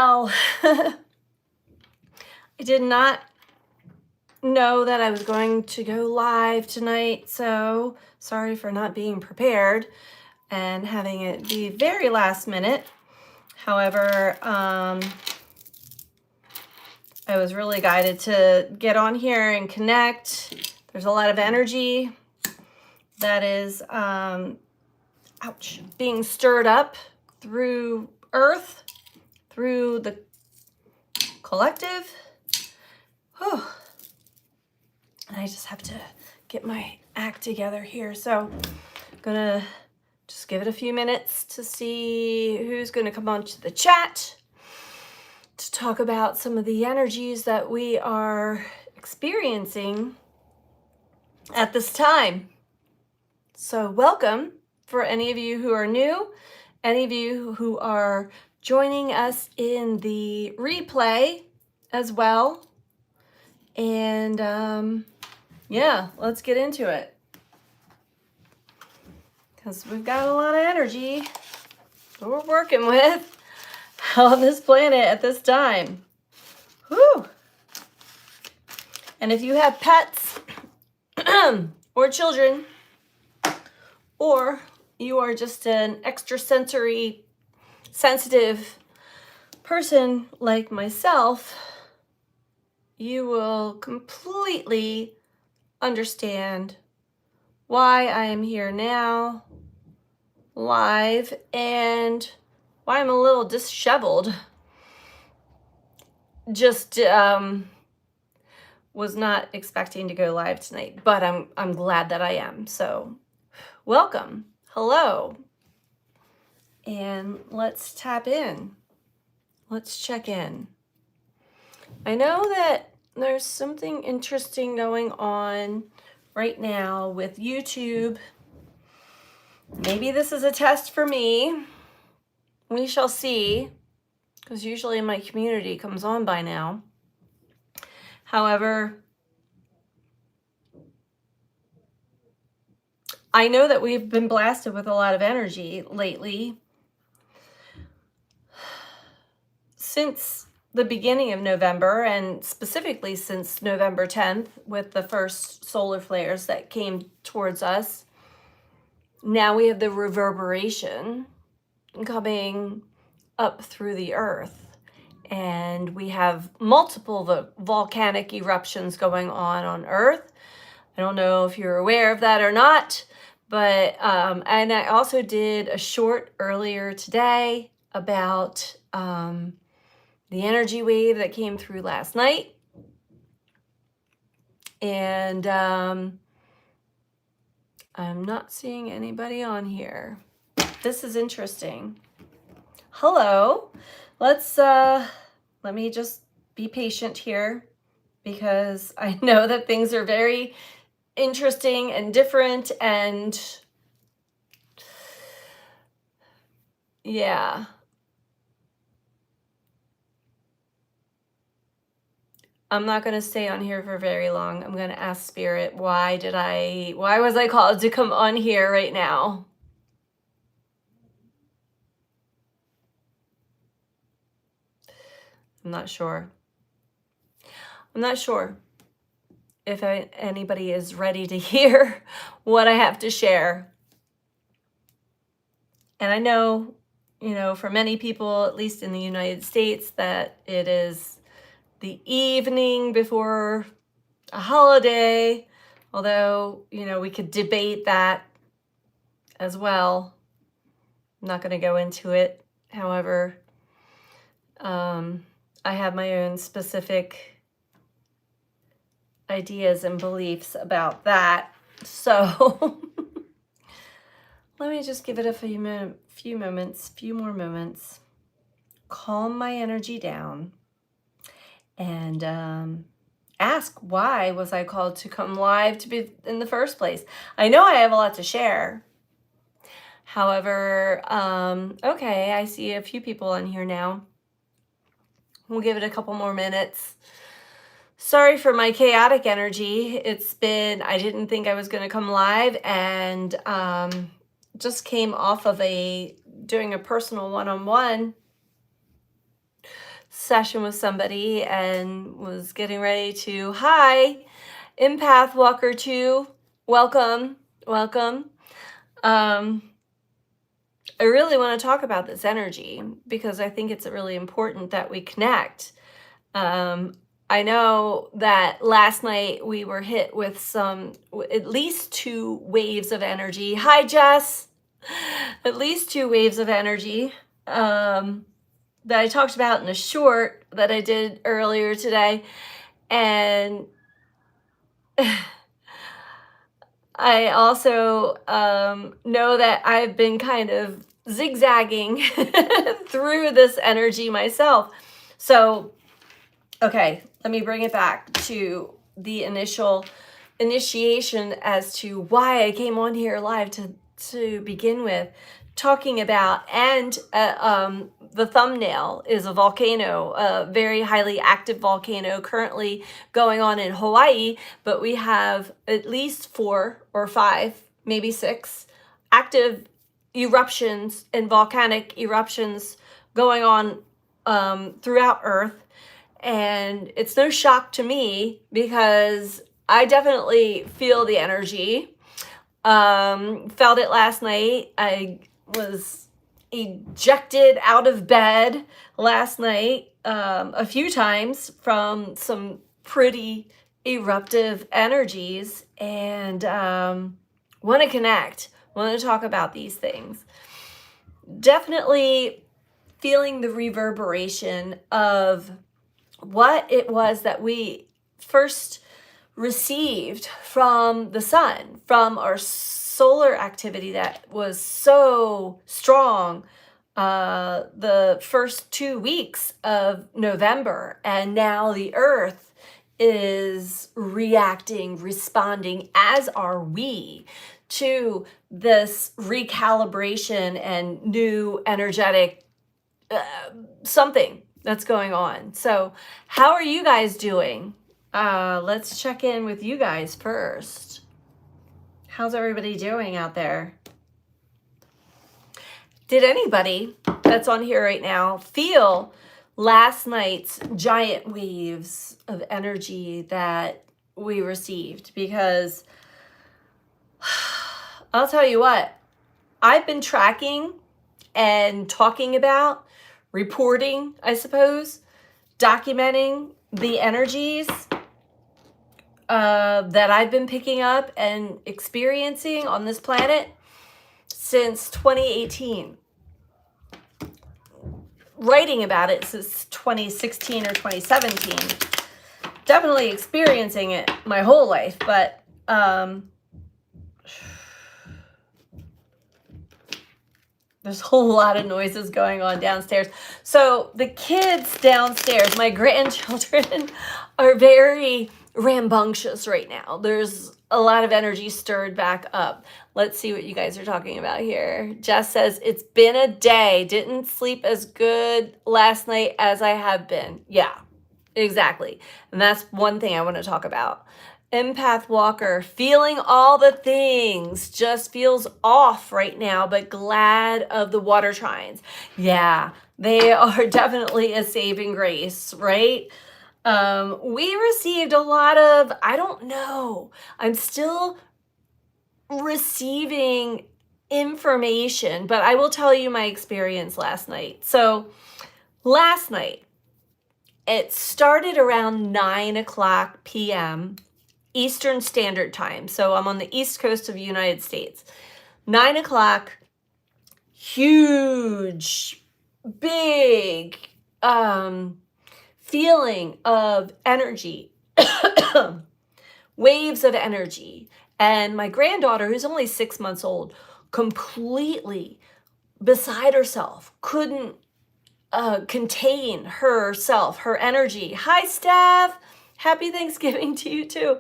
Well, I did not know that I was going to go live tonight, so sorry for not being prepared and having it be very last minute. However, I was really guided to get on here and connect. There's a lot of energy that is, being stirred up through Earth, through the collective. Whew. And I just have to get my act together here. So I'm gonna just give it a few minutes to see who's gonna come onto the chat to talk about some of the energies that we are experiencing at this time. So welcome for any of you who are new, any of you who are joining us in the replay as well. And yeah, let's get into it. Because we've got a lot of energy that we're working with on this planet at this time. Whew. And if you have pets or children, or you are just an extrasensory sensitive person like myself, you will completely understand why I am here now, live, and why I'm a little disheveled. Just was not expecting to go live tonight, but I'm glad that I am. So welcome, hello, and let's tap in. Let's check in. I know that there's something interesting going on right now with YouTube. Maybe this is a test for me. We shall see, because usually my community comes on by now. However, I know that we've been blasted with a lot of energy lately. Since the beginning of November, and specifically since November 10th, with the first solar flares that came towards us, now we have the reverberation coming up through the earth. And we have multiple volcanic eruptions going on Earth. I don't know if you're aware of that or not, but, and I also did a short earlier today about the energy wave that came through last night. And I'm not seeing anybody on here. This is interesting. Hello. Let me just be patient here, because I know that things are very interesting and different, and yeah. I'm not going to stay on here for very long. I'm going to ask Spirit, why was I called to come on here right now? I'm not sure. I'm not sure if anybody is ready to hear what I have to share. And I know, for many people, at least in the United States, that it is the evening before a holiday, although, we could debate that as well. I'm not going to go into it. However, I have my own specific ideas and beliefs about that. So let me just give it a few more moments, calm my energy down, and ask, why was I called to come live to be in the first place? I know I have a lot to share. However, okay, I see a few people on here now. We'll give it a couple more minutes. Sorry for my chaotic energy. I didn't think I was going to come live, and just came off of doing a personal one-on-one. session with somebody and was getting ready to, hi, Empath Walker 2, welcome, welcome. I really want to talk about this energy because I think it's really important that we connect. I know that last night we were hit with at least 2 waves of energy. Hi, Jess. At least 2 waves of energy that I talked about in a short that I did earlier today. And I also know that I've been kind of zigzagging through this energy myself. So, okay, let me bring it back to the initiation as to why I came on here live to begin with, talking about, and the thumbnail is a volcano, a very highly active volcano currently going on in Hawaii, but we have at least 4 or 5, maybe 6 active eruptions and volcanic eruptions going on throughout Earth. And it's no shock to me because I definitely feel the energy. Felt it last night. I was ejected out of bed last night a few times from some pretty eruptive energies, and want to connect, want to talk about these things. Definitely feeling the reverberation of what it was that we first received from the sun, from our solar activity that was so strong the first 2 weeks of November. And now the earth is reacting, responding, as are we, to this recalibration and new energetic something that's going on. So how are you guys doing? Let's check in with you guys first. How's everybody doing out there? Did anybody that's on here right now feel last night's giant waves of energy that we received? Because I'll tell you what, I've been tracking and talking about, reporting, I suppose, documenting the energies that I've been picking up and experiencing on this planet since 2018. Writing about it since 2016 or 2017. Definitely experiencing it my whole life, but there's a whole lot of noises going on downstairs. So the kids downstairs, my grandchildren, are very rambunctious right now. There's a lot of energy stirred back up. Let's see what you guys are talking about here. Jess says, it's been a day. Didn't sleep as good last night as I have been. Yeah, exactly. And that's one thing I want to talk about. Empath Walker, feeling all the things, just feels off right now, but glad of the water trines. Yeah, they are definitely a saving grace, right? We received a lot of, I don't know, I'm still receiving information, but I will tell you my experience last night. So last night, it started around 9:00 p.m. Eastern Standard Time. So I'm on the East Coast of the United States. 9:00, huge, big feeling of energy, waves of energy. And my granddaughter, who's only 6 months old, completely beside herself, couldn't contain herself, her energy. Hi, Steph. Happy Thanksgiving to you too.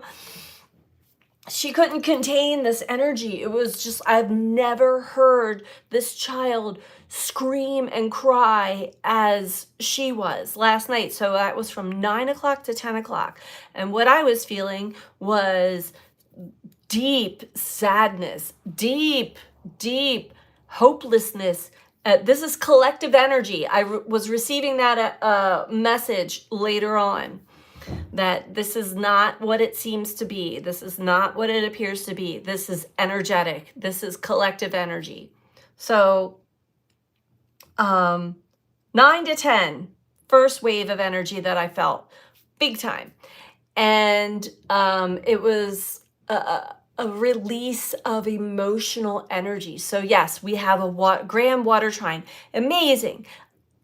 She couldn't contain this energy. It was just, I've never heard this child scream and cry as she was last night. So that was from 9:00 to 10:00. And what I was feeling was deep sadness, deep hopelessness, This is collective energy. I was receiving that message later on, that this is not what it seems to be. This is not what it appears to be. This is energetic. This is collective energy. So 9 to 10, first wave of energy that I felt, big time. And it was a release of emotional energy. So yes, we have a grand water trine. Amazing.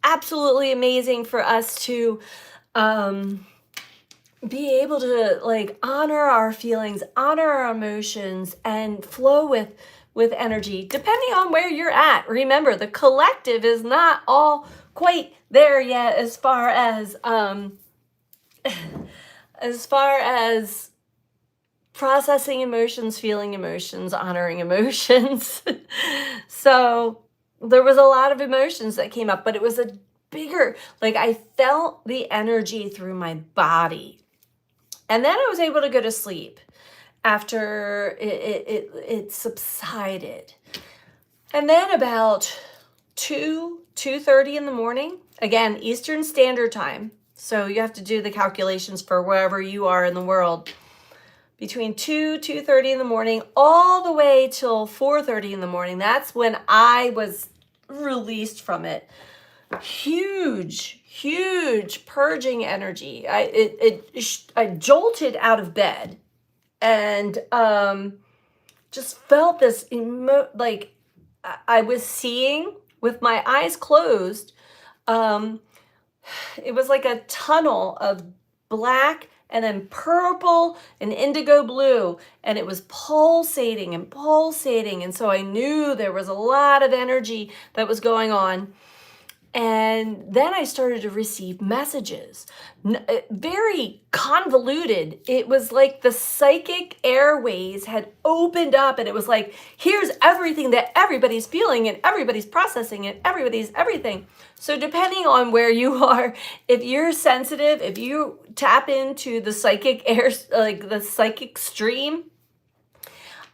Absolutely amazing for us to be able to like honor our feelings, honor our emotions, and flow with energy, depending on where you're at. Remember, the collective is not all quite there yet as far as processing emotions, feeling emotions, honoring emotions. So there was a lot of emotions that came up, but it was a bigger, like I felt the energy through my body. And then I was able to go to sleep after it subsided. And then about 2:30 in the morning, again, Eastern Standard Time. So you have to do the calculations for wherever you are in the world. Between 2:30 in the morning, all the way till 4:30 in the morning, that's when I was released from it. Huge purging energy. I jolted out of bed and just felt this like I was seeing with my eyes closed. It was like a tunnel of black and then purple and indigo blue, and it was pulsating and pulsating. And so I knew there was a lot of energy that was going on. And then I started to receive messages, very convoluted. It was like the psychic airways had opened up, and it was like, here's everything that everybody's feeling and everybody's processing and everybody's everything. So depending on where you are, if you're sensitive, if you tap into the psychic air, like the psychic stream,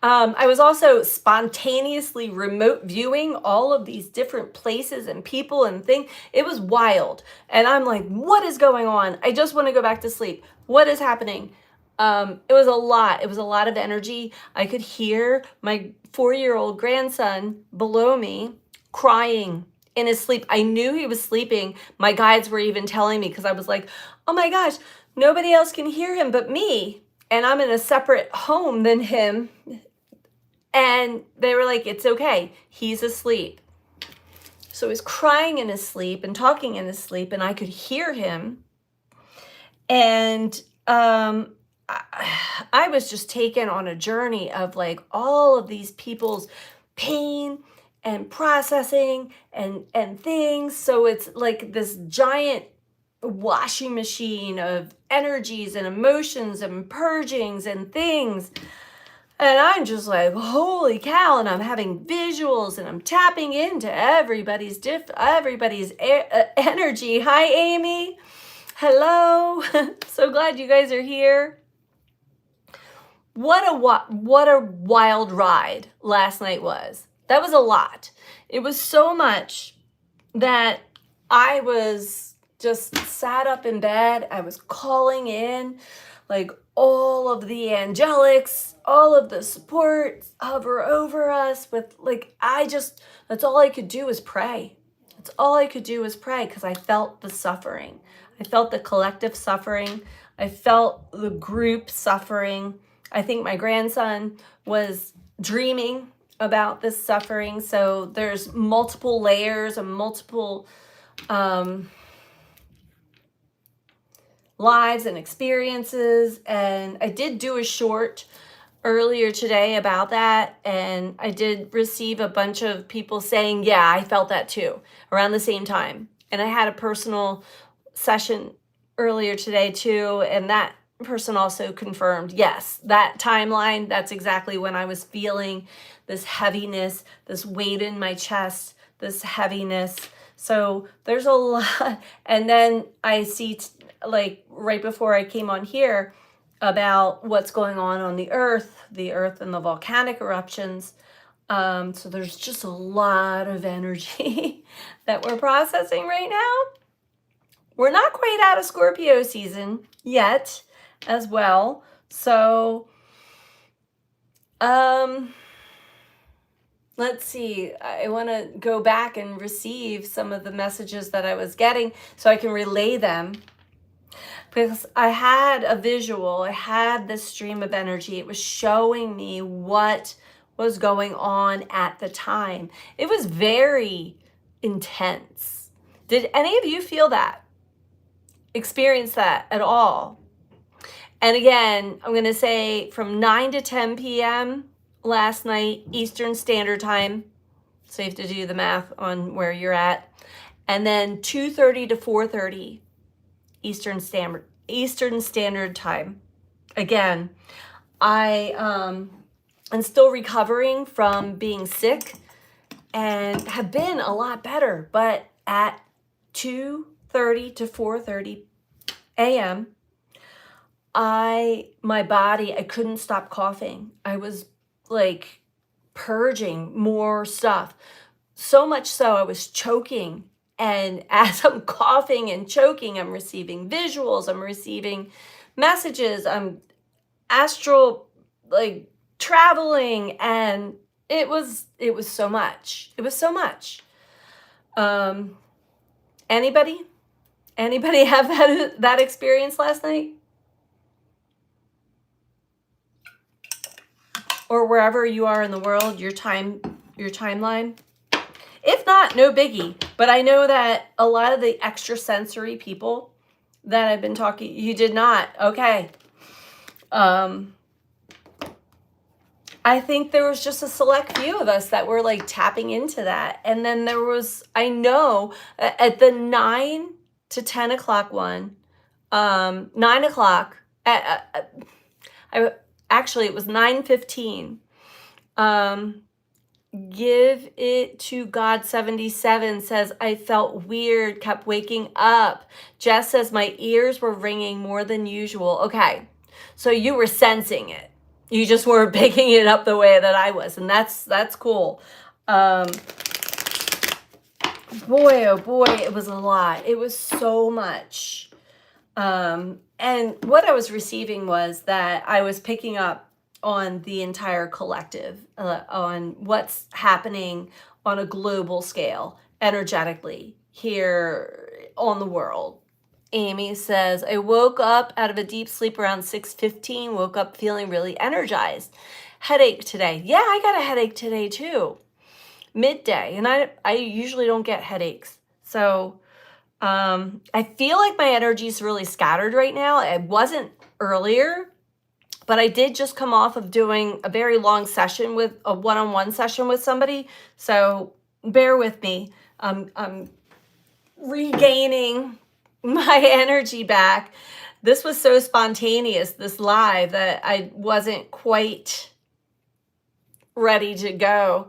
I was also spontaneously remote viewing all of these different places and people and things. It was wild. And I'm like, what is going on? I just want to go back to sleep. What is happening? It was a lot. It was a lot of energy. I could hear my 4-year-old grandson below me crying in his sleep. I knew he was sleeping. My guides were even telling me, because I was like, oh my gosh, nobody else can hear him but me. And I'm in a separate home than him. And they were like, it's okay, he's asleep. So he's crying in his sleep and talking in his sleep, and I could hear him. And I was just taken on a journey of like all of these people's pain and processing and things. So it's like this giant washing machine of energies and emotions and purgings and things. And I'm just like, holy cow, and I'm having visuals and I'm tapping into everybody's energy. Hi, Amy. Hello. So glad you guys are here. What a wild ride last night was. That was a lot. It was so much that I was just sat up in bed. I was calling in like all of the angelics, all of the support hover over us with like, that's all I could do was pray. That's all I could do was pray, because I felt the suffering. I felt the collective suffering. I felt the group suffering. I think my grandson was dreaming about this suffering. So there's multiple layers and multiple lives and experiences. And I did do a short earlier today about that, and I did receive a bunch of people saying, yeah, I felt that too, around the same time. And I had a personal session earlier today too, and that person also confirmed, yes, that timeline, that's exactly when I was feeling this heaviness, this weight in my chest, this heaviness. So there's a lot. And then I see like right before I came on here about what's going on the earth and the volcanic eruptions. So there's just a lot of energy that we're processing right now. We're not quite out of Scorpio season yet as well. So, let's see. I want to go back and receive some of the messages that I was getting so I can relay them. Because I had a visual, I had this stream of energy. It was showing me what was going on at the time. It was very intense. Did any of you feel that? Experience that at all? And again, I'm going to say from 9 to 10 p.m. last night, Eastern Standard Time. So you have to do the math on where you're at. And then 2:30 to 4:30 Eastern Standard Time. Again, I am still recovering from being sick and have been a lot better, but at 2:30 to 4:30 a.m. my body, I couldn't stop coughing. I was like purging more stuff. So much so I was choking. And as I'm coughing and choking, I'm receiving visuals, I'm receiving messages, I'm astral like traveling, and it was so much. It was so much. Anybody have that experience last night? Or wherever you are in the world, your timeline? If not, no biggie. But I know that a lot of the extrasensory people that I've been talking, you did not. Okay. I think there was just a select few of us that were like tapping into that. And then there was, I know at the 9 to 10 o'clock one, 9 o'clock, actually it was 9:15. Give It to God 77 says, I felt weird, kept waking up. Jess says, my ears were ringing more than usual. Okay, so you were sensing it. You just weren't picking it up the way that I was, and that's cool. Boy, oh boy, it was a lot. It was so much. And what I was receiving was that I was picking up on the entire collective, on what's happening on a global scale, energetically, here on the world. Amy says, I woke up out of a deep sleep around 6:15, woke up feeling really energized. Headache today. Yeah, I got a headache today too. Midday, and I usually don't get headaches. So I feel like my energy is really scattered right now. It wasn't earlier, but I did just come off of doing a very long session with a one-on-one session with somebody. So bear with me. I'm regaining my energy back. This was so spontaneous, this live, that I wasn't quite ready to go.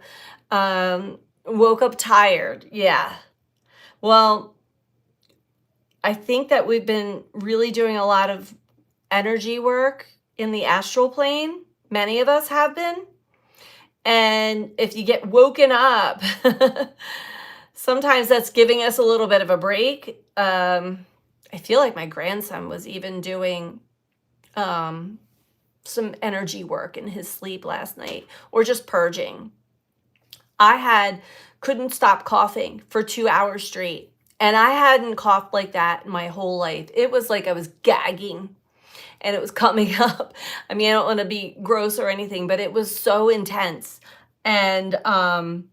Woke up tired. Yeah. Well, I think that we've been really doing a lot of energy work in the astral plane. Many of us have been. And if you get woken up, sometimes that's giving us a little bit of a break. I feel like my grandson was even doing some energy work in his sleep last night, or just purging. I couldn't stop coughing for 2 hours straight. And I hadn't coughed like that in my whole life. It was like I was gagging and it was coming up. I mean, I don't want to be gross or anything, but it was so intense. And I'm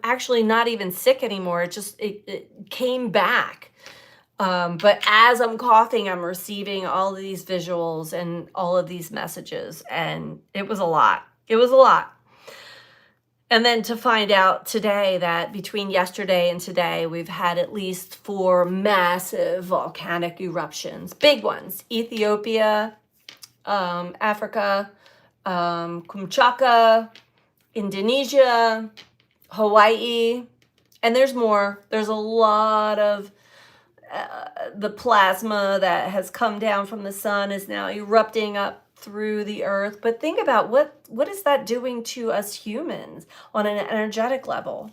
actually not even sick anymore. It came back. But as I'm coughing, I'm receiving all of these visuals and all of these messages, and it was a lot. It was a lot. And then to find out today that between yesterday and today, we've had at least 4 massive volcanic eruptions, big ones: Ethiopia, Africa, Kamchatka, Indonesia, Hawaii, and there's more. There's a lot of the plasma that has come down from the sun is now erupting up through the earth, but think about what is that doing to us humans on an energetic level?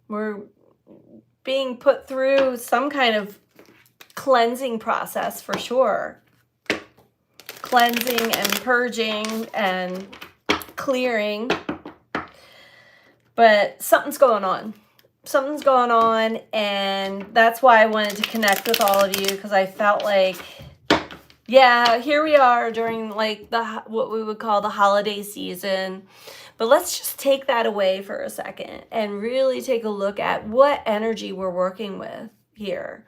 We're being put through some kind of cleansing process for sure. Cleansing and purging and clearing. But something's going on. Something's going on, and that's why I wanted to connect with all of you, because I felt like, yeah, here we are during like what we would call the holiday season. But let's just take that away for a second and really take a look at what energy we're working with here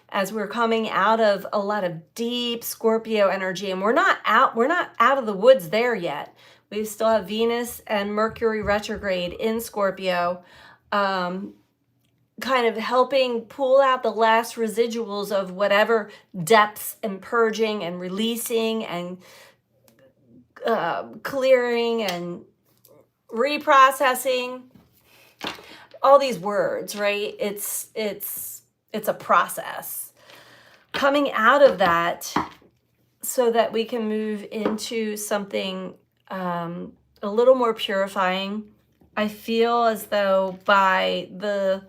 as we're coming out of a lot of deep Scorpio energy. And we're not out of the woods there yet. We still have Venus and Mercury retrograde in Scorpio, kind of helping pull out the last residuals of whatever depths and purging and releasing and clearing and reprocessing. All these words, right? It's a process. Coming out of that so that we can move into something a little more purifying. I feel as though by the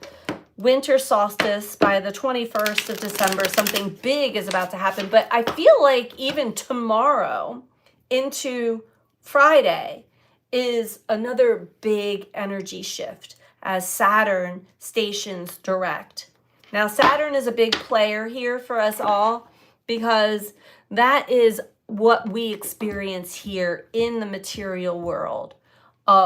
winter solstice, by the 21st of December, something big is about to happen. But I feel like even tomorrow into Friday is another big energy shift as Saturn stations direct. Now, Saturn is a big player here for us all because that is what we experience here in the material world.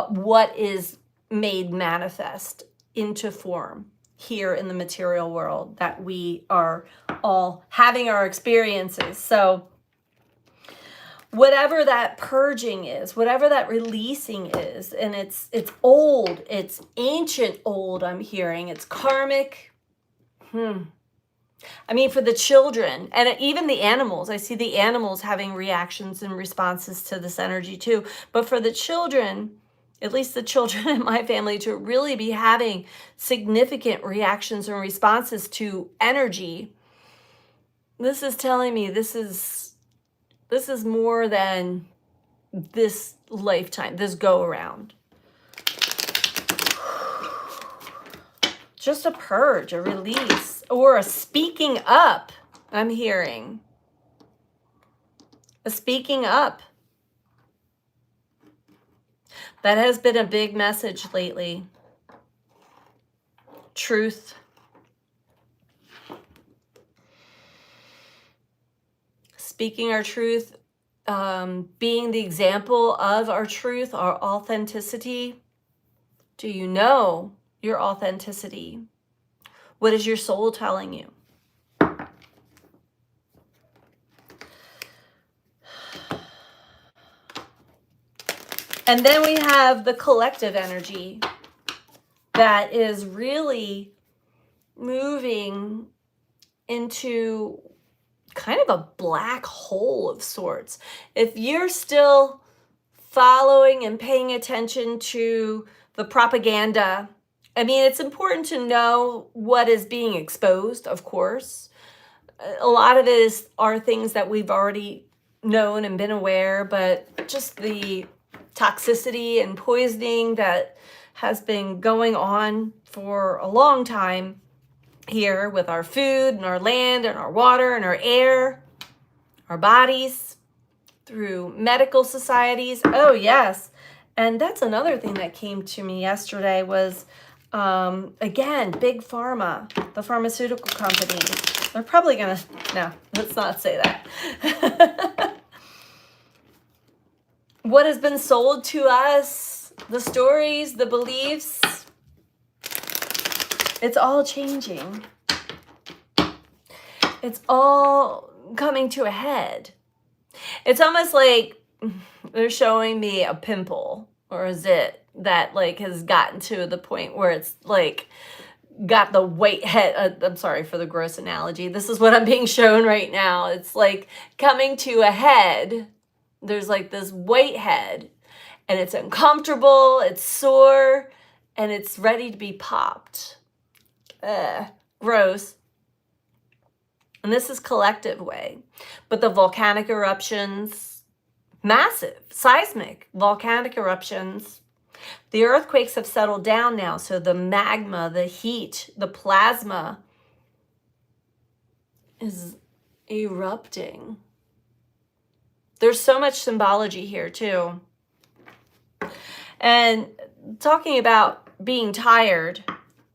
What is made manifest into form here in the material world that we are all having our experiences. So whatever that purging is, whatever that releasing is, and it's old, it's ancient old, I'm hearing, it's karmic. I mean, for the children and even the animals, I see the animals having reactions and responses to this energy too. But for the children, at least the children in my family, to really be having significant reactions and responses to energy, this is telling me this is more than this lifetime, this go around. Just a purge, a release, or a speaking up, I'm hearing. A speaking up. That has been a big message lately. Truth. Speaking our truth, being the example of our truth, our authenticity. Do you know your authenticity? What is your soul telling you? And then we have the collective energy that is really moving into kind of a black hole of sorts. If you're still following and paying attention to the propaganda, I mean, it's important to know what is being exposed, of course. A lot of it are things that we've already known and been aware, but just the toxicity and poisoning that has been going on for a long time here with our food and our land and our water and our air, our bodies, through medical societies. Oh, yes. And that's another thing that came to me yesterday was, again, Big Pharma, the pharmaceutical companies. They're probably going to, no, let's not say that. What has been sold to us, the stories, the beliefs, it's all changing. It's all coming to a head. It's almost like they're showing me a pimple or a zit that like has gotten to the point where it's like got the white head. I'm sorry for the gross analogy. This is what I'm being shown right now. It's like coming to a head. There's like this white head and it's uncomfortable, it's sore, and it's ready to be popped. Gross. And this is collective way. But the volcanic eruptions, massive, seismic volcanic eruptions. The earthquakes have settled down now. So the magma, the heat, the plasma is erupting. There's so much symbology here too. And talking about being tired,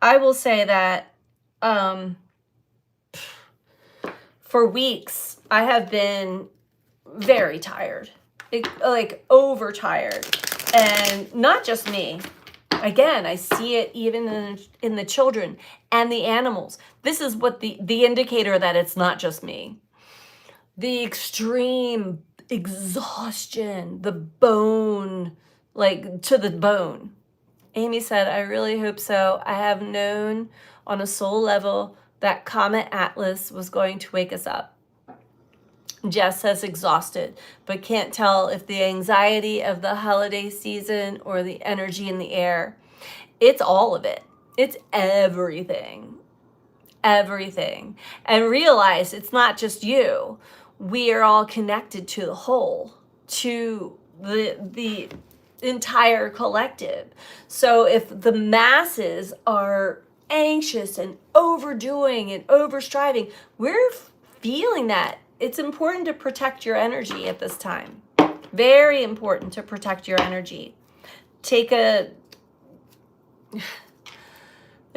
I will say that for weeks, I have been very tired, like overtired. And not just me. Again, I see it even in the children and the animals. This is what the indicator that it's not just me. The extreme exhaustion, the bone, like to the bone. Amy said, I really hope so. I have known on a soul level that Comet Atlas was going to wake us up. Jess says exhausted, but can't tell if the anxiety of the holiday season or the energy in the air. It's all of it. It's everything. Everything. And realize it's not just you. We are all connected to the whole, to the entire collective. So if the masses are anxious and overdoing and overstriving, we're feeling that. It's important to protect your energy at this time. Very important to protect your energy. They're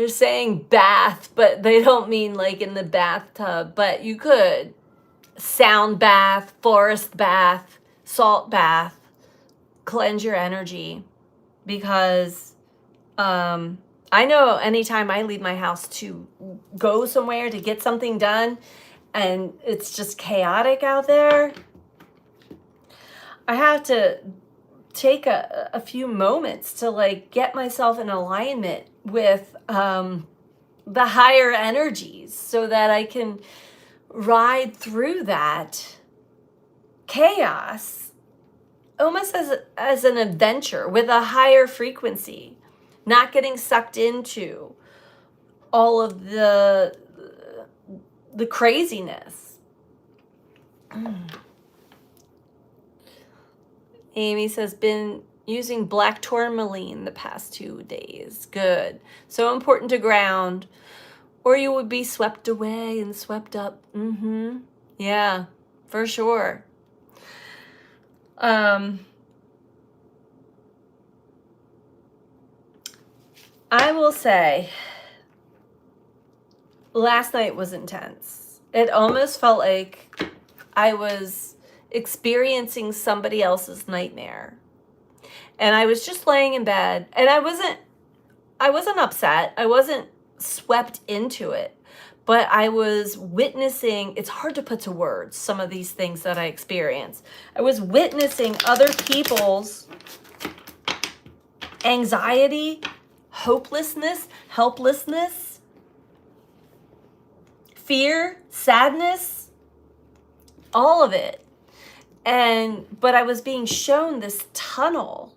saying bath, but they don't mean like in the bathtub, but you could. Sound bath, forest bath, salt bath. Cleanse your energy, because I know anytime I leave my house to go somewhere to get something done and it's just chaotic out there, I have to take a few moments to like get myself in alignment with the higher energies so that I can ride through that chaos almost as an adventure with a higher frequency, not getting sucked into all of the craziness. Amy says, been using black tourmaline the past 2 days. Good. So important to ground, or you would be swept away and swept up. Yeah, for sure. I will say, last night was intense. It almost felt like I was experiencing somebody else's nightmare. And I was just laying in bed, and I wasn't upset. I wasn't swept into it, but I was witnessing, it's hard to put to words some of these things that I experienced. I was witnessing other people's anxiety, hopelessness, helplessness, fear, sadness, all of it. But I was being shown this tunnel.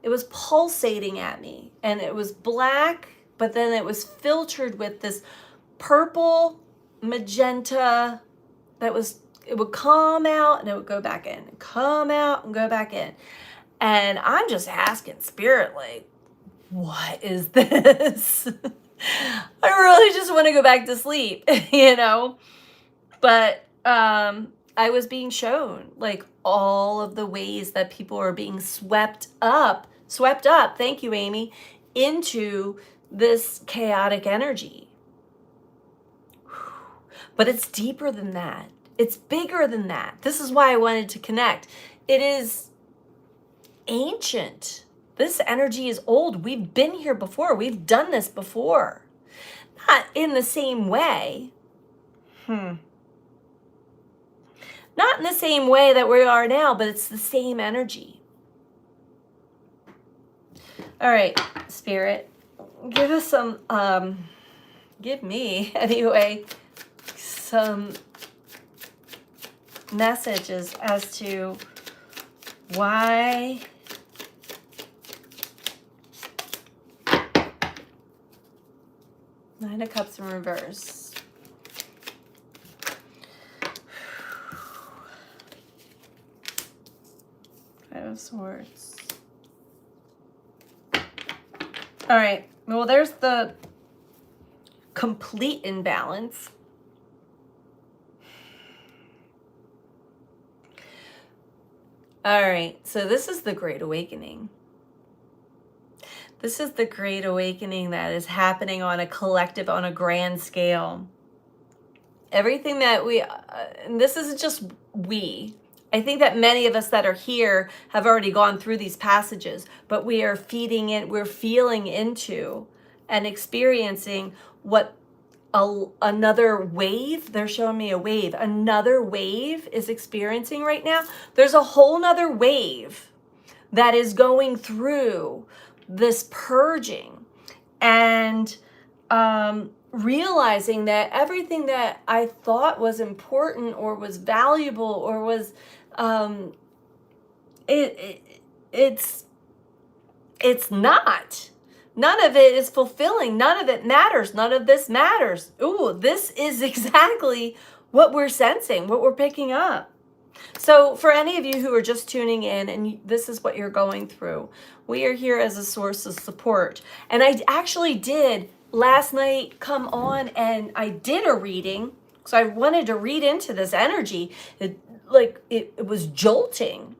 It was pulsating at me, and it was black, but then it was filtered with this purple magenta it would come out and it would go back in, and come out and go back in. And I'm just asking Spirit, like, what is this? I really just want to go back to sleep, But I was being shown like all of the ways that people are being swept up, thank you, Amy, into this chaotic energy. But it's deeper than that. It's bigger than that. This is why I wanted to connect. It is ancient. This energy is old. We've been here before. We've done this before. Not in the same way. Not in the same way that we are now, but it's the same energy. All right, Spirit, give us some, give me, anyway, some messages as to why Nine of Cups in reverse. of Swords. All right. Well, there's the complete imbalance. All right. So this is the Great Awakening. This is the Great Awakening that is happening on a collective, on a grand scale. Everything that and this isn't just we. I think that many of us that are here have already gone through these passages, but we are feeding in, we're feeling into and experiencing what another wave, they're showing me a wave, another wave is experiencing right now. There's a whole nother wave that is going through this purging and realizing that everything that I thought was important or was valuable or was it's not. None of it is fulfilling. None of it matters. None of this matters. Ooh, this is exactly what we're sensing, what we're picking up. So for any of you who are just tuning in and this is what you're going through, we are here as a source of support. And I actually did last night come on and I did a reading. So I wanted to read into this energy. It was jolting.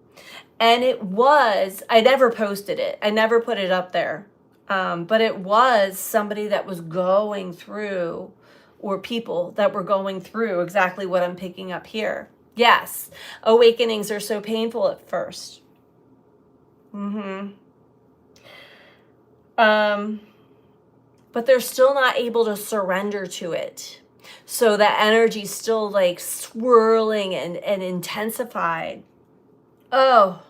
And it was, I never posted it. I never put it up there. But it was somebody that was going through, or people that were going through exactly what I'm picking up here. Yes, awakenings are so painful at first. But they're still not able to surrender to it. So that energy's still like swirling and intensified. Oh,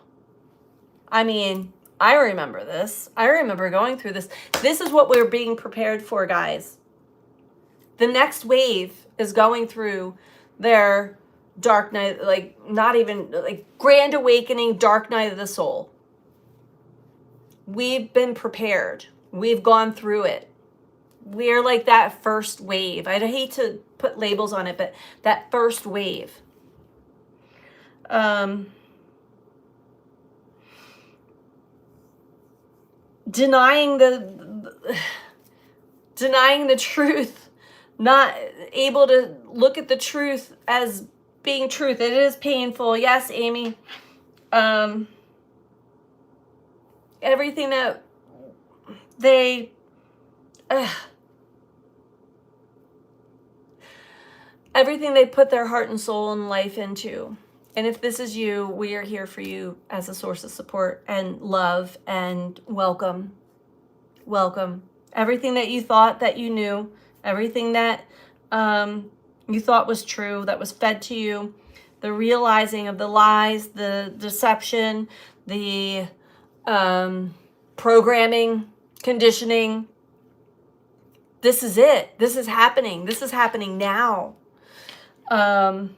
I mean, I remember this. I remember going through this. This is what we're being prepared for, guys. The next wave is going through their dark night, like not even like grand awakening, dark night of the soul. We've been prepared. We've gone through it. We're like that first wave. I hate to put labels on it, but that first wave. Denying the truth, not able to look at the truth as being truth. It is painful. Yes, Amy. Everything that they everything they put their heart and soul and life into. And if this is you, we are here for you as a source of support and love and welcome. Welcome. Everything that you thought that you knew, everything that you thought was true, that was fed to you, the realizing of the lies, the deception, the programming, conditioning. This is it. This is happening. This is happening now. The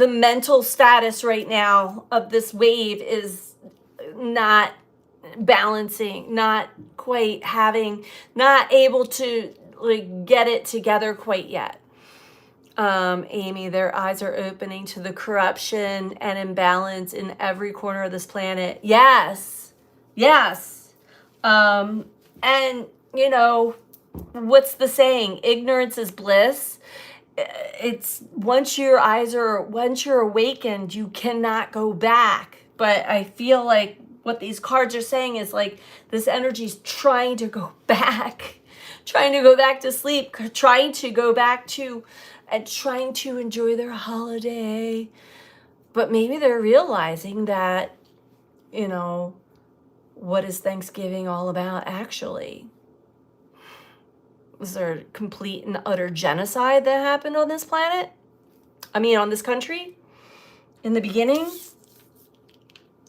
mental status right now of this wave is not balancing, not quite having, not able to like get it together quite yet. Amy, their eyes are opening to the corruption and imbalance in every corner of this planet. Yes. Yes. And you know, what's the saying? Ignorance is bliss. It's once you're awakened, you cannot go back. But I feel like what these cards are saying is like this energy's trying to go back to sleep, trying to go back to and trying to enjoy their holiday. But maybe they're realizing that, you know, what is Thanksgiving all about actually? Was there complete and utter genocide that happened on this planet? I mean, on this country? In the beginning?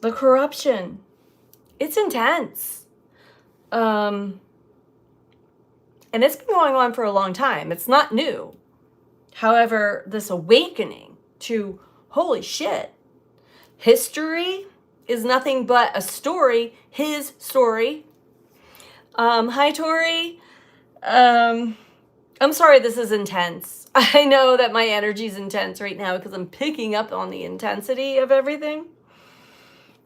The corruption. It's intense. And it's been going on for a long time. It's not new. However, this awakening to, holy shit, history is nothing but a story, his story. Hi, Tori. I'm sorry this is intense. I know that my energy is intense right now because I'm picking up on the intensity of everything.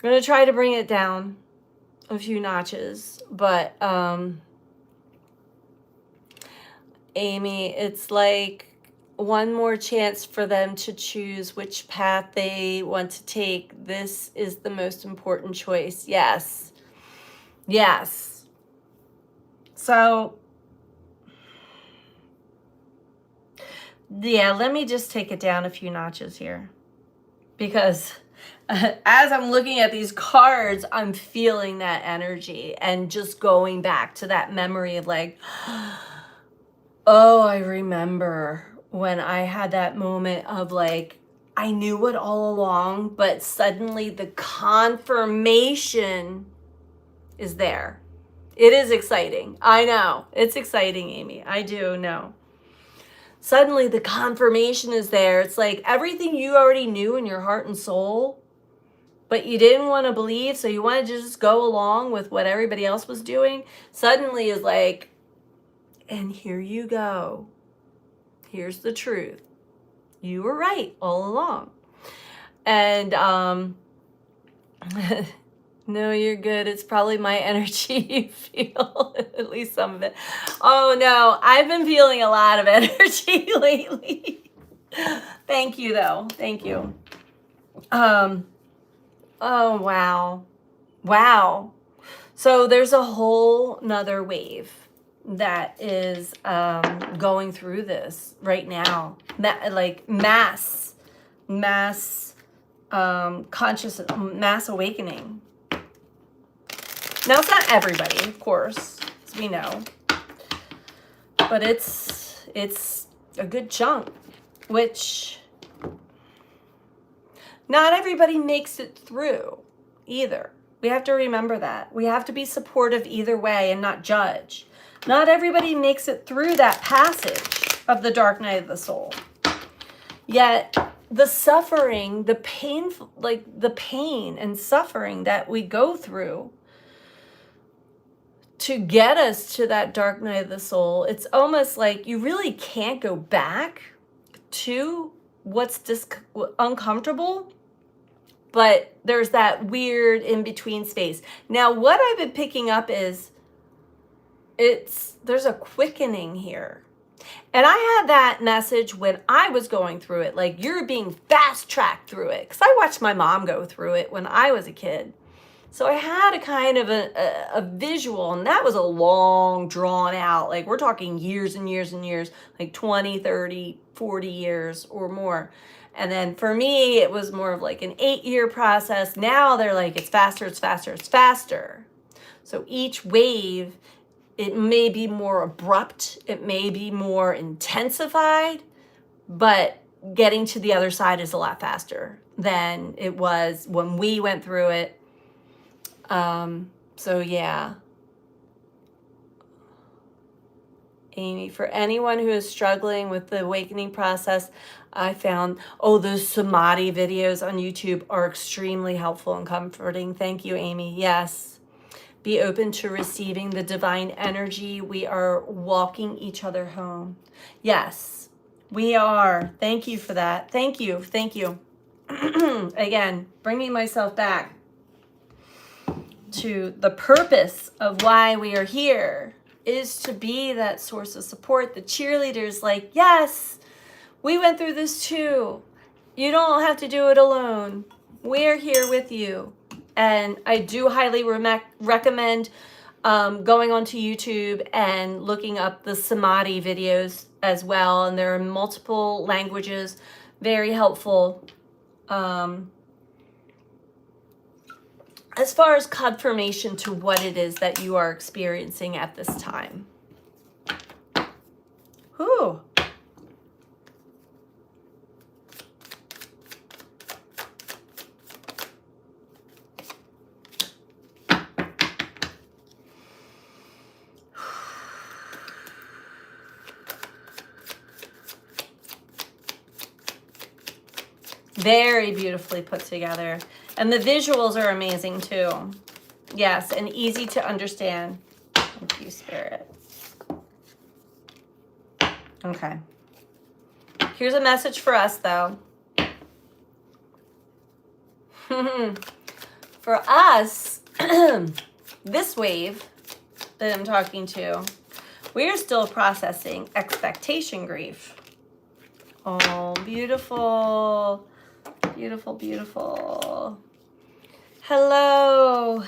going to try to bring it down a few notches, but Amy, it's like one more chance for them to choose which path they want to take. This is the most important choice. Yes. Yes. So, yeah, let me just take it down a few notches here. Because as I'm looking at these cards, I'm feeling that energy and just going back to that memory of like, oh, I remember when I had that moment of like, I knew it all along, but suddenly the confirmation is there. It is exciting. I know. It's exciting, Amy. I do know. Suddenly the confirmation is there. It's like everything you already knew in your heart and soul, but you didn't want to believe, so you wanted to just go along with what everybody else was doing, suddenly is like, and here you go. Here's the truth. You were right all along. And no, you're good. It's probably my energy you feel, at least some of it. Oh no, I've been feeling a lot of energy lately. Thank you though. Thank you. Oh wow. Wow. So there's a whole nother wave that is going through this right now. Like mass conscious, mass awakening. Now it's not everybody, of course, as we know, but it's a good chunk, which not everybody makes it through either. We have to remember that. We have to be supportive either way and not judge. Not everybody makes it through that passage of the dark night of the soul. Yet the suffering, the painful, like the pain and suffering that we go through to get us to that dark night of the soul, it's almost like you really can't go back to what's uncomfortable, but there's that weird in-between space. Now, what I've been picking up is there's a quickening here. And I had that message when I was going through it, like you're being fast-tracked through it, because I watched my mom go through it when I was a kid. So I had a kind of a visual, and that was a long, drawn out, like we're talking years and years and years, like 20, 30, 40 years or more. And then for me, it was more of like an 8-year process. Now they're like, it's faster, it's faster, it's faster. So each wave, it may be more abrupt, it may be more intensified, but getting to the other side is a lot faster than it was when we went through it. So yeah, Amy, for anyone who is struggling with the awakening process, I found, those Samadhi videos on YouTube are extremely helpful and comforting. Thank you, Amy. Yes. Be open to receiving the divine energy. We are walking each other home. Yes, we are. Thank you for that. Thank you. Thank you. Again, bringing myself back to the purpose of why we are here is to be that source of support. The cheerleaders, like, yes, we went through this too. You don't have to do it alone. We're here with you. And I do highly recommend going onto YouTube and looking up the Samadhi videos as well. And there are multiple languages, very helpful. As far as confirmation to what it is that you are experiencing at this time. Whew. Very beautifully put together. And the visuals are amazing too. Yes, and easy to understand. Thank you, Spirit. Okay. Here's a message for us though. For us, this wave that I'm talking to, we're still processing expectation grief. Oh, beautiful. Beautiful, beautiful. Hello.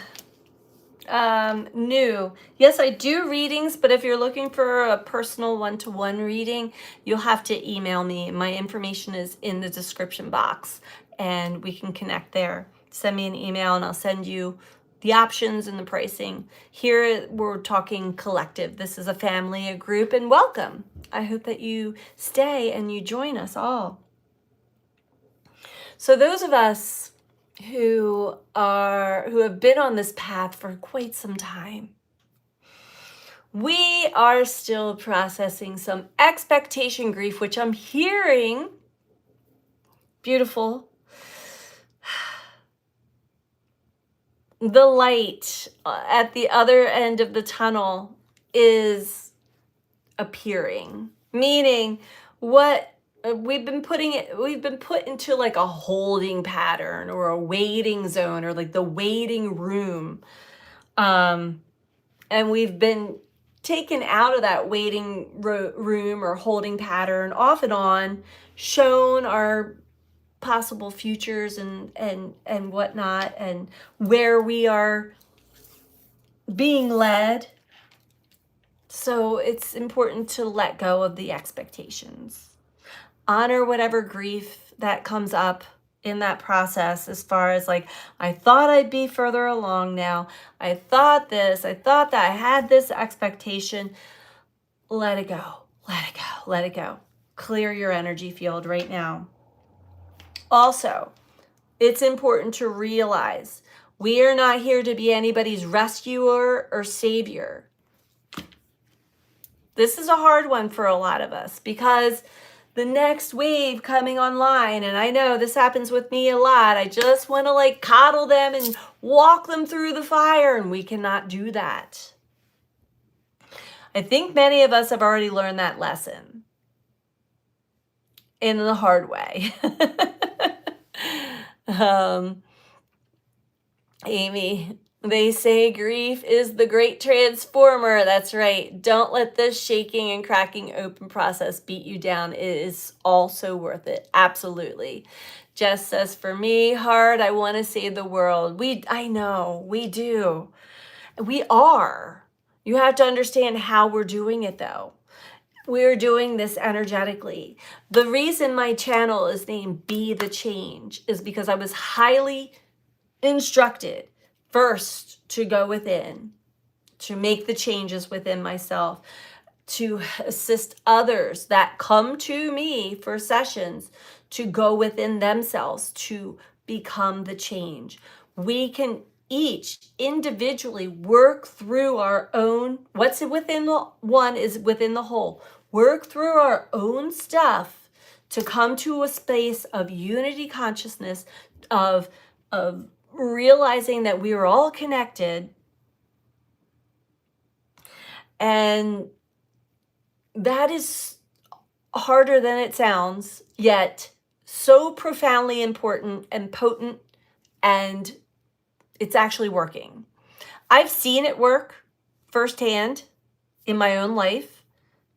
New. Yes, I do readings, but if you're looking for a personal one-to-one reading, you'll have to email me. My information is in the description box and we can connect there. Send me an email and I'll send you the options and the pricing. Here we're talking collective. This is a family, a group, and welcome. I hope that you stay and you join us all. So those of us who have been on this path for quite some time, we are still processing some expectation grief, which I'm hearing. Beautiful. The light at the other end of the tunnel is appearing, meaning what we've been put into like a holding pattern or a waiting zone or like the waiting room. And we've been taken out of that waiting room or holding pattern off and on, shown our possible futures and whatnot, and where we are being led. So it's important to let go of the expectations. Honor whatever grief that comes up in that process, as far as like, I thought I'd be further along now. I thought this, I thought that, I had this expectation. Let it go, let it go, let it go. Clear your energy field right now. Also, it's important to realize we are not here to be anybody's rescuer or savior. This is a hard one for a lot of us because the next wave coming online, and I know this happens with me a lot, I just want to like coddle them and walk them through the fire, and we cannot do that. I think many of us have already learned that lesson in the hard way. Amy, they say grief is the great transformer. That's right. Don't let this shaking and cracking open process beat you down. It is also worth it. Absolutely. Jess says, for me, hard, I want to save the world. I know, we do. We are. You have to understand how we're doing it though. We're doing this energetically. The reason my channel is named Be the Change is because I was highly instructed first to go within, to make the changes within myself, to assist others that come to me for sessions to go within themselves to become the change. We can each individually work through our own, what's within the one is within the whole. Work through our own stuff to come to a space of unity consciousness, of realizing that we are all connected. And that is harder than it sounds, yet so profoundly important and potent, and it's actually working. I've seen it work firsthand in my own life,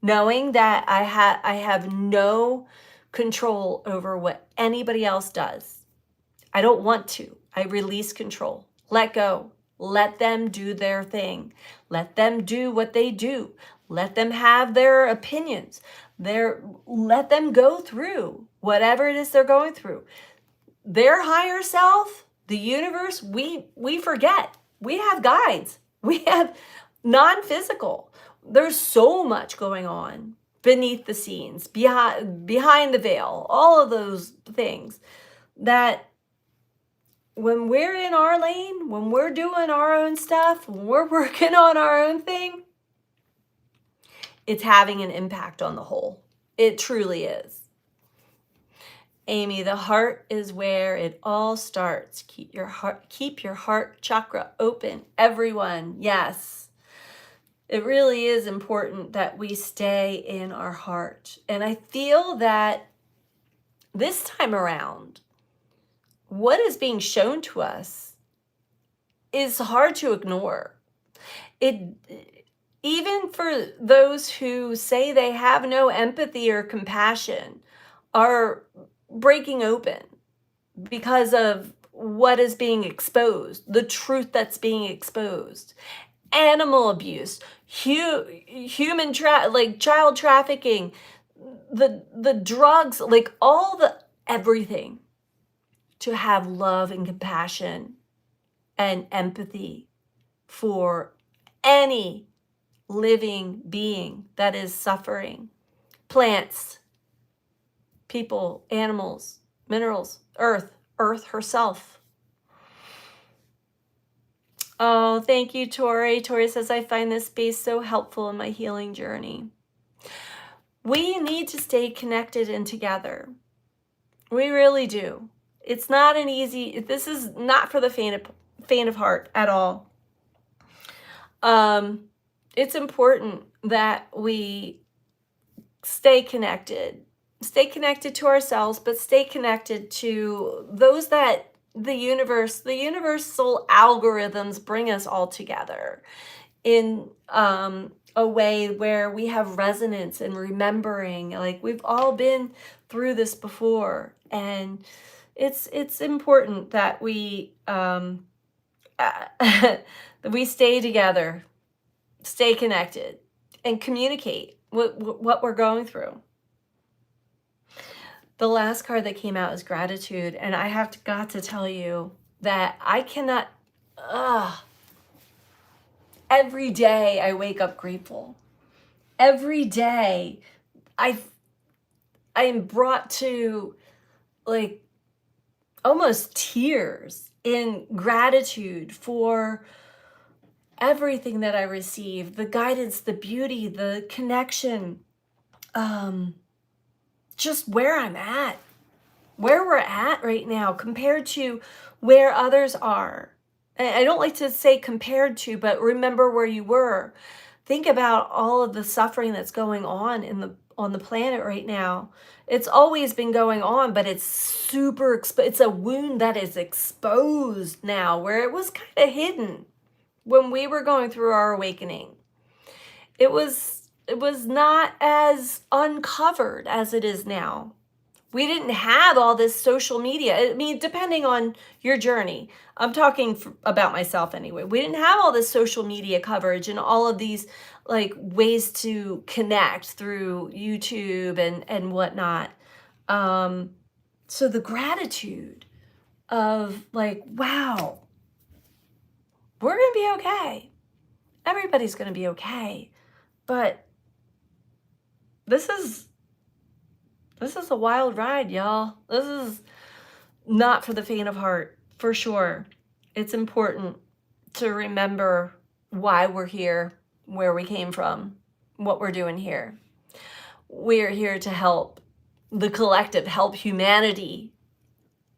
knowing that I have no control over what anybody else does. I don't want to. I release control. Let go. Let them do their thing. Let them do what they do. Let them have their opinions. Let them go through whatever it is they're going through. Their higher self, the universe, we forget. We have guides. We have non-physical. There's so much going on beneath the scenes, behind the veil, all of those things that when we're in our lane, when we're doing our own stuff, when we're working on our own thing, it's having an impact on the whole. It truly is. Amy, the heart is where it all starts. Keep your heart chakra open. Everyone, yes. It really is important that we stay in our heart. And I feel that this time around, what is being shown to us is hard to ignore. It, even for those who say they have no empathy or compassion, are breaking open because of what is being exposed, the truth that's being exposed. Animal abuse, human like child trafficking, the drugs, like all the everything, to have love and compassion and empathy for any living being that is suffering. Plants, people, animals, minerals, earth herself. Oh, thank you, Tori. Tori says, I find this space so helpful in my healing journey. We need to stay connected and together. We really do. It's not an easy, this is not for the faint of heart at all. It's important that we stay connected to ourselves, but stay connected to those that the universal algorithms bring us all together in a way where we have resonance and remembering, like we've all been through this before, and it's important that we that we stay together, stay connected, and communicate what we're going through. The last card that came out is gratitude, and I have got to tell you that I cannot, every day I wake up grateful. Every day I am brought to like almost tears in gratitude for everything that I receive, the guidance, the beauty, the connection, just where I'm at, where we're at right now compared to where others are. And I don't like to say compared to, but remember where you were. Think about all of the suffering that's going on on the planet right now. It's always been going on, but it's super it's a wound that is exposed now, where it was kind of hidden when we were going through our awakening. It was not as uncovered as it is now. We didn't have all this social media. I mean, depending on your journey, I'm talking about myself anyway. We didn't have all this social media coverage and all of these like ways to connect through YouTube and whatnot. So the gratitude of like, wow, we're going to be okay. Everybody's going to be okay. But this is a wild ride, y'all. This is not for the faint of heart, for sure. It's important to remember why we're here, where we came from, what we're doing here. We're here to help the collective, help humanity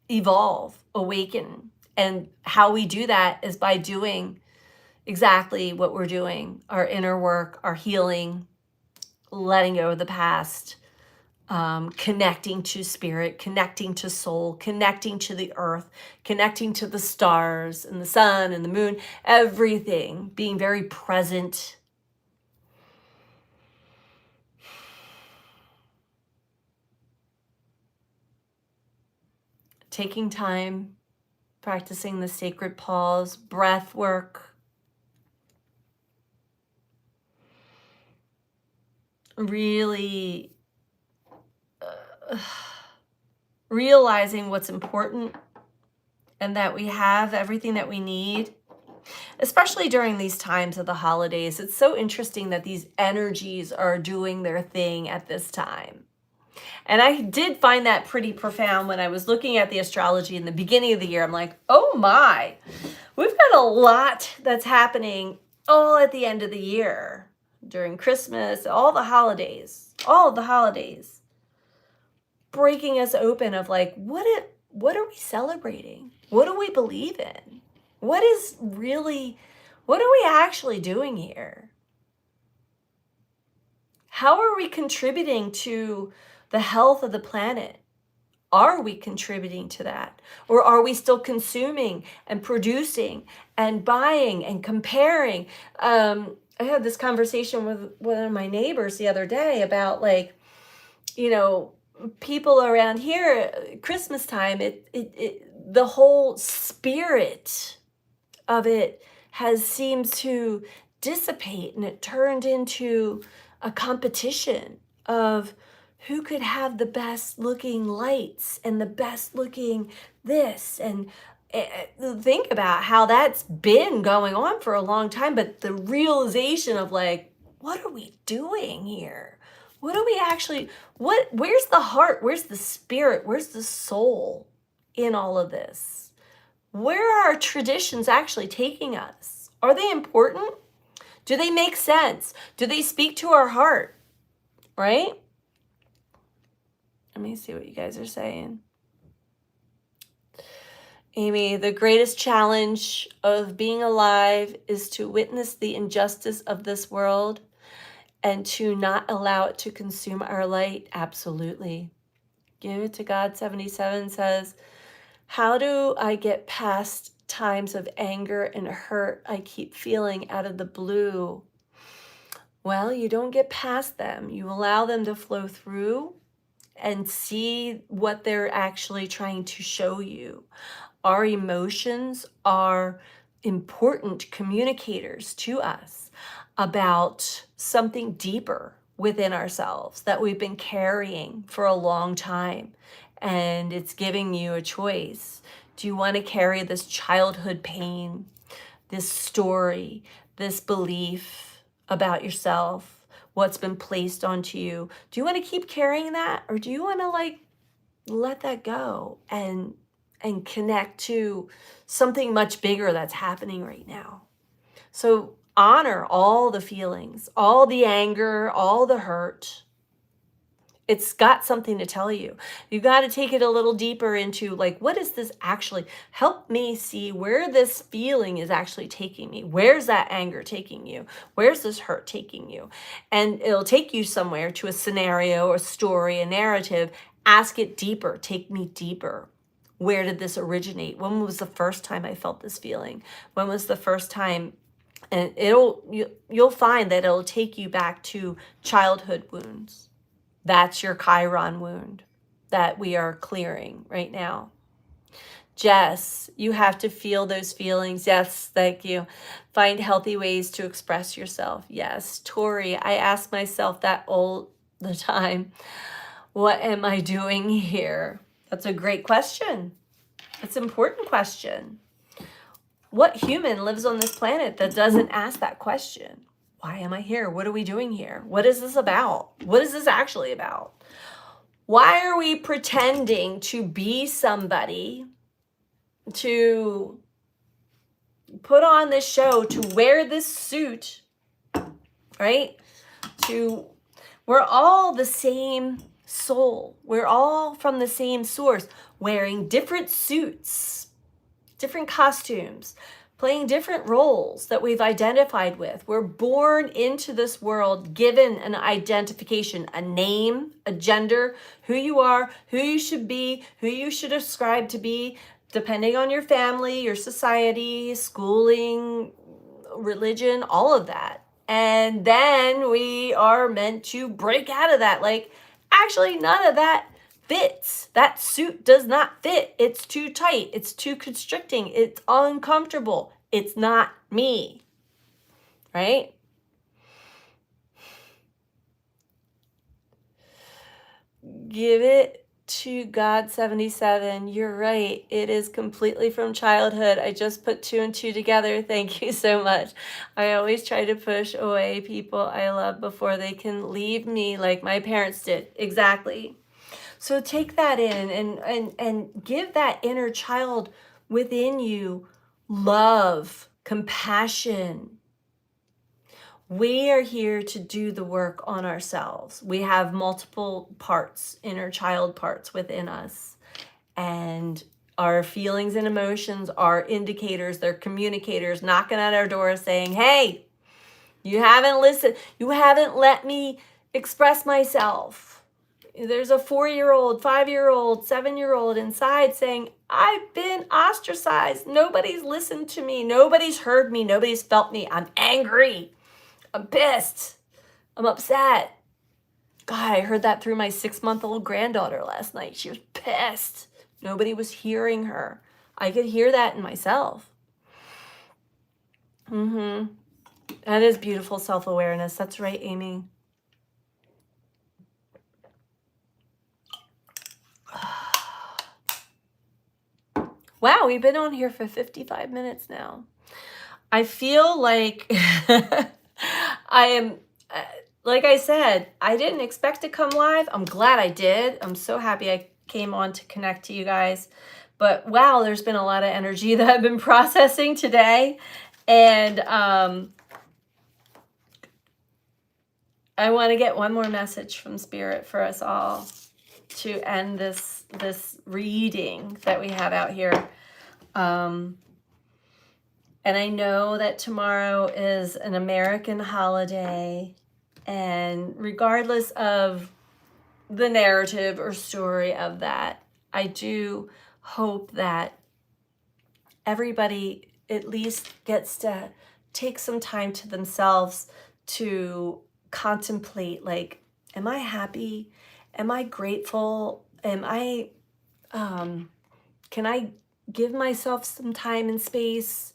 evolve, awaken. And how we do that is by doing exactly what we're doing, our inner work, our healing, letting go of the past, connecting to spirit, connecting to soul, connecting to the earth, connecting to the stars and the sun and the moon, everything, being very present. Taking time, practicing the sacred pause, breath work. Really realizing what's important and that we have everything that we need, especially during these times of the holidays. It's so interesting that these energies are doing their thing at this time. And I did find that pretty profound when I was looking at the astrology in the beginning of the year. I'm like, oh my, we've got a lot that's happening all at the end of the year, during Christmas, all the holidays, breaking us open of like, what are we celebrating? What do we believe in? What are we actually doing here? How are we contributing to the health of the planet? Are we contributing to that? Or are we still consuming and producing and buying and comparing? I had this conversation with one of my neighbors the other day about, like, people around here, Christmas time, the whole spirit of it seems to dissipate, and it turned into a competition of who could have the best looking lights and the best looking this. And think about how that's been going on for a long time, but the realization of, like, what are we doing here? What do we actually, where's the heart? Where's the spirit? Where's the soul in all of this? Where are our traditions actually taking us? Are they important? Do they make sense? Do they speak to our heart? Right? Let me see what you guys are saying. Amy, the greatest challenge of being alive is to witness the injustice of this world and to not allow it to consume our light. Absolutely. Give It to God 77 says, how do I get past times of anger and hurt I keep feeling out of the blue? Well, you don't get past them. You allow them to flow through and see what they're actually trying to show you. Our emotions are important communicators to us about something deeper within ourselves that we've been carrying for a long time. And it's giving you a choice. Do you want to carry this childhood pain, this story, this belief about yourself, what's been placed onto you? Do you want to keep carrying that? Or do you want to, like, let that go and connect to something much bigger that's happening right now? So honor all the feelings, all the anger, all the hurt. It's got something to tell you. You got to take it a little deeper into, like, what is this actually? Help me see where this feeling is actually taking me. Where's that anger taking you? Where's this hurt taking you? And it'll take you somewhere, to a scenario, a story, a narrative. Ask it deeper. Take me deeper. Where did this originate? When was the first time I felt this feeling? When was the first time? And you'll find that it'll take you back to childhood wounds. That's your Chiron wound that we are clearing right now. Jess, you have to feel those feelings. Yes, thank you. Find healthy ways to express yourself. Yes. Tori, I ask myself that all the time. What am I doing here? That's a great question. It's an important question. What human lives on this planet that doesn't ask that question? Why am I here? What are we doing here? What is this about? What is this actually about? Why are we pretending to be somebody, to put on this show, to wear this suit, right? We're all the same soul. We're all from the same source, wearing different suits, different costumes, playing different roles that we've identified with. We're born into this world given an identification, a name, a gender, who you are, who you should be, who you should ascribe to be, depending on your family, your society, schooling, religion, all of that. And then we are meant to break out of that. Like, actually, none of that fits. That suit does not fit. It's too tight. It's too constricting. It's uncomfortable. It's not me. Right? Give It to God 77. You're right. It is completely from childhood. I just put 2 and 2 together. Thank you so much. I always try to push away people I love before they can leave me, like my parents did. Exactly. So take that in and give that inner child within you love, compassion. We are here to do the work on ourselves. We have multiple parts, inner child parts within us. And our feelings and emotions are indicators, they're communicators knocking at our door saying, hey, you haven't listened. You haven't let me express myself. There's a 4-year-old, 5-year-old, 7-year-old inside saying, I've been ostracized. Nobody's listened to me. Nobody's heard me. Nobody's felt me. I'm angry. I'm pissed. I'm upset. God, I heard that through my 6-month-old granddaughter last night. She was pissed. Nobody was hearing her. I could hear that in myself. That is beautiful self-awareness. That's right, Amy. Wow, we've been on here for 55 minutes now. I feel like I am, like I said, I didn't expect to come live. I'm glad I did. I'm so happy I came on to connect to you guys. But wow, there's been a lot of energy that I've been processing today. And I want to get one more message from Spirit for us all to end this reading that we have out here. And I know that tomorrow is an American holiday, and regardless of the narrative or story of that, I do hope that everybody at least gets to take some time to themselves to contemplate, like, am I happy? Am I grateful? Am I, can I give myself some time and space?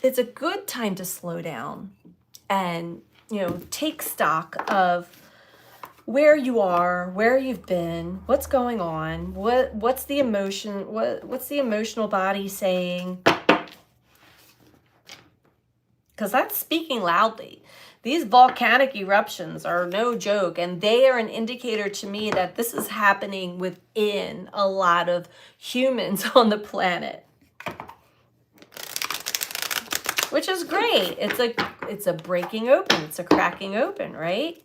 It's a good time to slow down and, take stock of where you are, where you've been, what's going on, what's the emotion, what's the emotional body saying? Because that's speaking loudly. These volcanic eruptions are no joke, and they are an indicator to me that this is happening within a lot of humans on the planet. Which is great. It's a breaking open. It's a cracking open, right?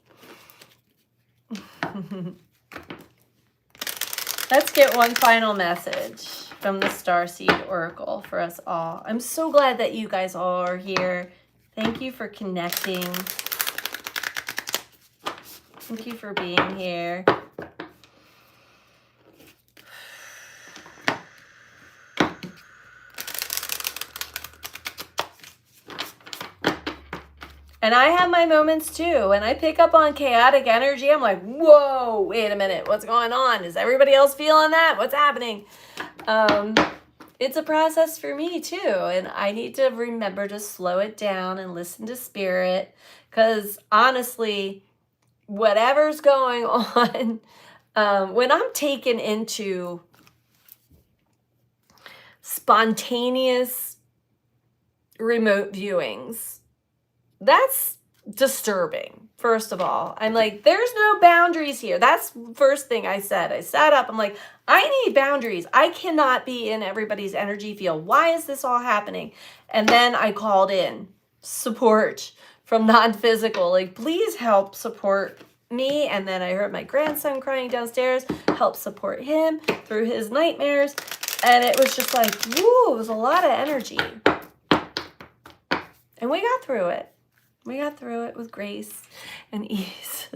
Let's get one final message from the Starseed Oracle for us all. I'm so glad that you guys all are here. Thank you for connecting. Thank you for being here. And I have my moments too. When I pick up on chaotic energy, I'm like, whoa, wait a minute. What's going on? Is everybody else feeling that? What's happening? It's a process for me too. And I need to remember to slow it down and listen to Spirit. Because honestly, whatever's going on, when I'm taken into spontaneous remote viewings, that's disturbing. First of all, I'm like, there's no boundaries here. That's the first thing I said. I sat up. I'm like, I need boundaries. I cannot be in everybody's energy field. Why is this all happening? And then I called in support from non-physical, like, please help support me. And then I heard my grandson crying downstairs, help support him through his nightmares. And it was just like, woo, it was a lot of energy. And we got through it. We got through it with grace and ease.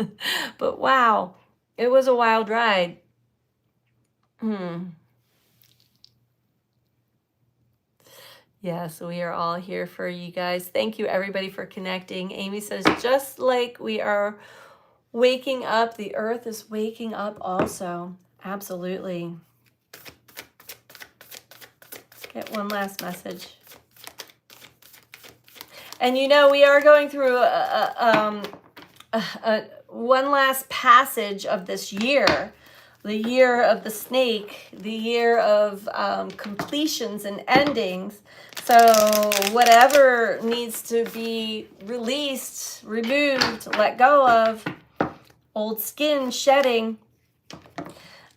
But wow, it was a wild ride. Yes, we are all here for you guys. Thank you, everybody, for connecting. Amy says, just like we are waking up, the earth is waking up also. Absolutely. Get one last message. And we are going through one last passage of this year, the year of the snake, the year of completions and endings. So whatever needs to be released, removed, let go of, old skin shedding,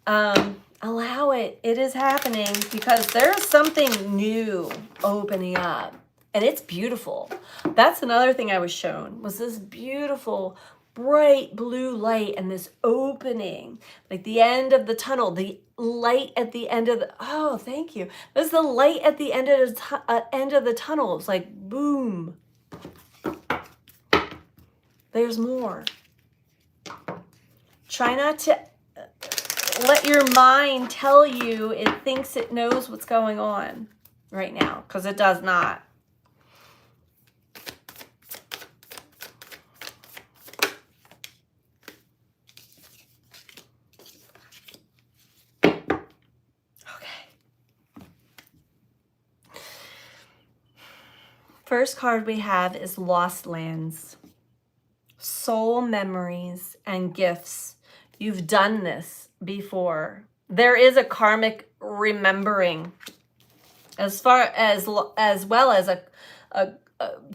allow it. It is happening because there's something new opening up. And it's beautiful. That's another thing I was shown, was this beautiful, bright blue light and this opening, like the end of the tunnel, the light at the end of the, oh, thank you. There's the light at the end of the tunnel. It's like, boom. There's more. Try not to let your mind tell you it thinks it knows what's going on right now, because it does not. First card we have is Lost Lands. Soul memories and gifts. You've done this before. There is a karmic remembering, as well as a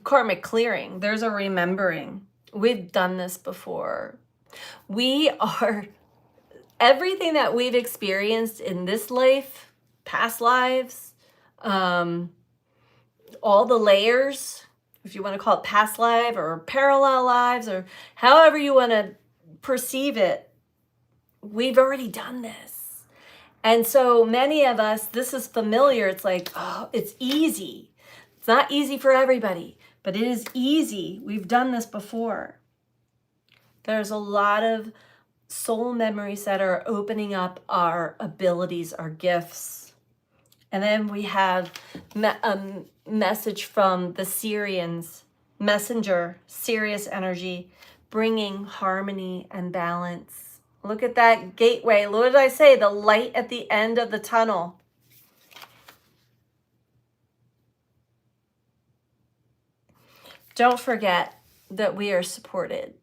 karmic clearing. There's a remembering. We've done this before. We are, everything that we've experienced in this life, past lives, all the layers, if you want to call it past life or parallel lives or however you want to perceive it, we've already done this. And so many of us, this is familiar. It's like, oh, it's easy. It's not easy for everybody, but it is easy. We've done this before. There's a lot of soul memories that are opening up our abilities, our gifts. And then we have a message from the Sirians, messenger, Sirius energy, bringing harmony and balance. Look at that gateway. What did I say? The light at the end of the tunnel. Don't forget that we are supported.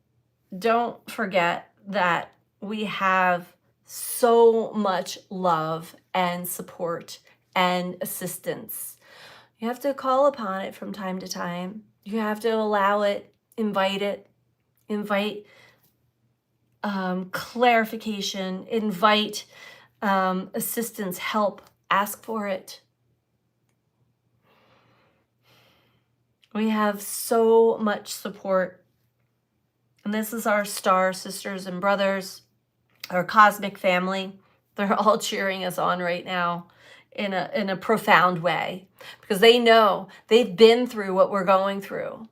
Don't forget that we have so much love and support and assistance. You have to call upon it from time to time. You have to allow it, invite clarification, invite assistance, help, ask for it. We have so much support. And this is our star sisters and brothers, our cosmic family. They're all cheering us on right now in a profound way, because they know they've been through what we're going through.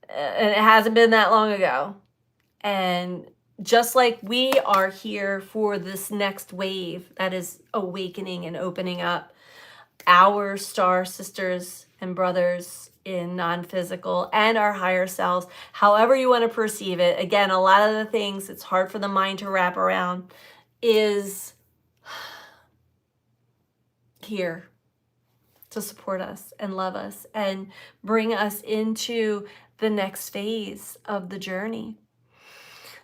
And it hasn't been that long ago. And just like we are here for this next wave that is awakening and opening up, our star sisters and brothers in non-physical and our higher selves, however you want to perceive it. Again, a lot of the things it's hard for the mind to wrap around is here to support us and love us and bring us into the next phase of the journey.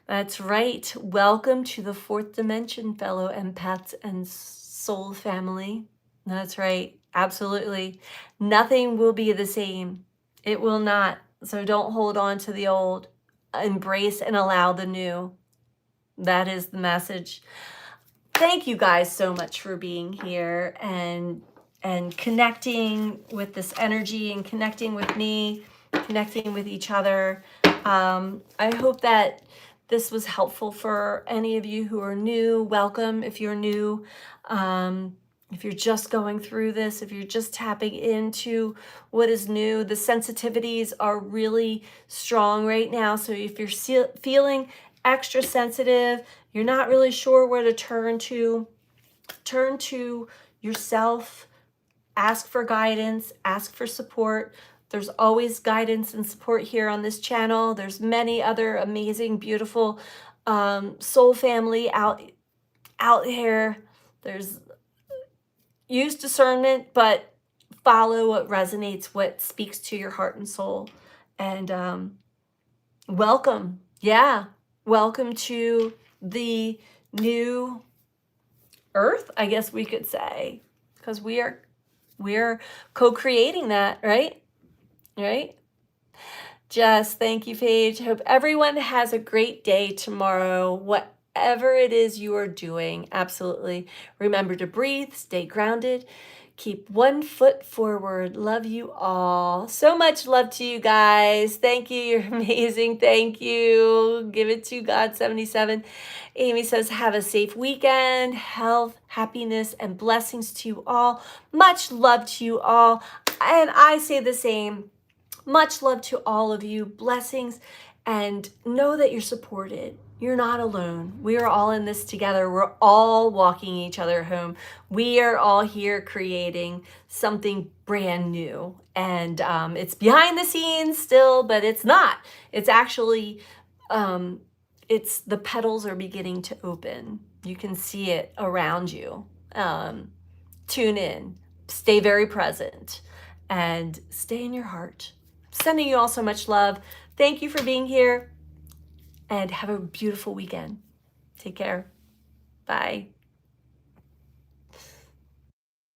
That's right. Welcome to the fourth dimension, fellow empaths and soul family. That's right. Absolutely. Nothing will be the same. It will not. So don't hold on to the old. Embrace and allow the new. That is the message. Thank you guys so much for being here and connecting with this energy and connecting with me, connecting with each other. I hope that this was helpful for any of you who are new. Welcome if you're new. If you're just going through this, if you're just tapping into what is new, the sensitivities are really strong right now. So if you're feeling extra sensitive, you're not really sure where to turn to yourself, ask for guidance, ask for support. There's always guidance and support here on this channel. There's many other amazing, beautiful soul family out here. There's use discernment, but follow what resonates, what speaks to your heart and soul. And welcome. Yeah. Welcome to the new earth, I guess we could say, because we're co-creating that, right? Right? Just thank you, Paige. Hope everyone has a great day tomorrow. Whatever it is you are doing, absolutely. Remember to breathe, stay grounded, keep one foot forward. Love you all. So much love to you guys. Thank you. You're amazing. Thank you. Give it to God77. Amy says, have a safe weekend, health, happiness, and blessings to you all. Much love to you all. And I say the same. Much love to all of you. Blessings and know that you're supported. You're not alone. We are all in this together. We're all walking each other home. We are all here creating something brand new. And it's behind the scenes still, but it's not. It's actually, it's the petals are beginning to open. You can see it around you. Tune in, stay very present, and stay in your heart. Sending you all so much love. Thank you for being here, and have a beautiful weekend. Take care. Bye.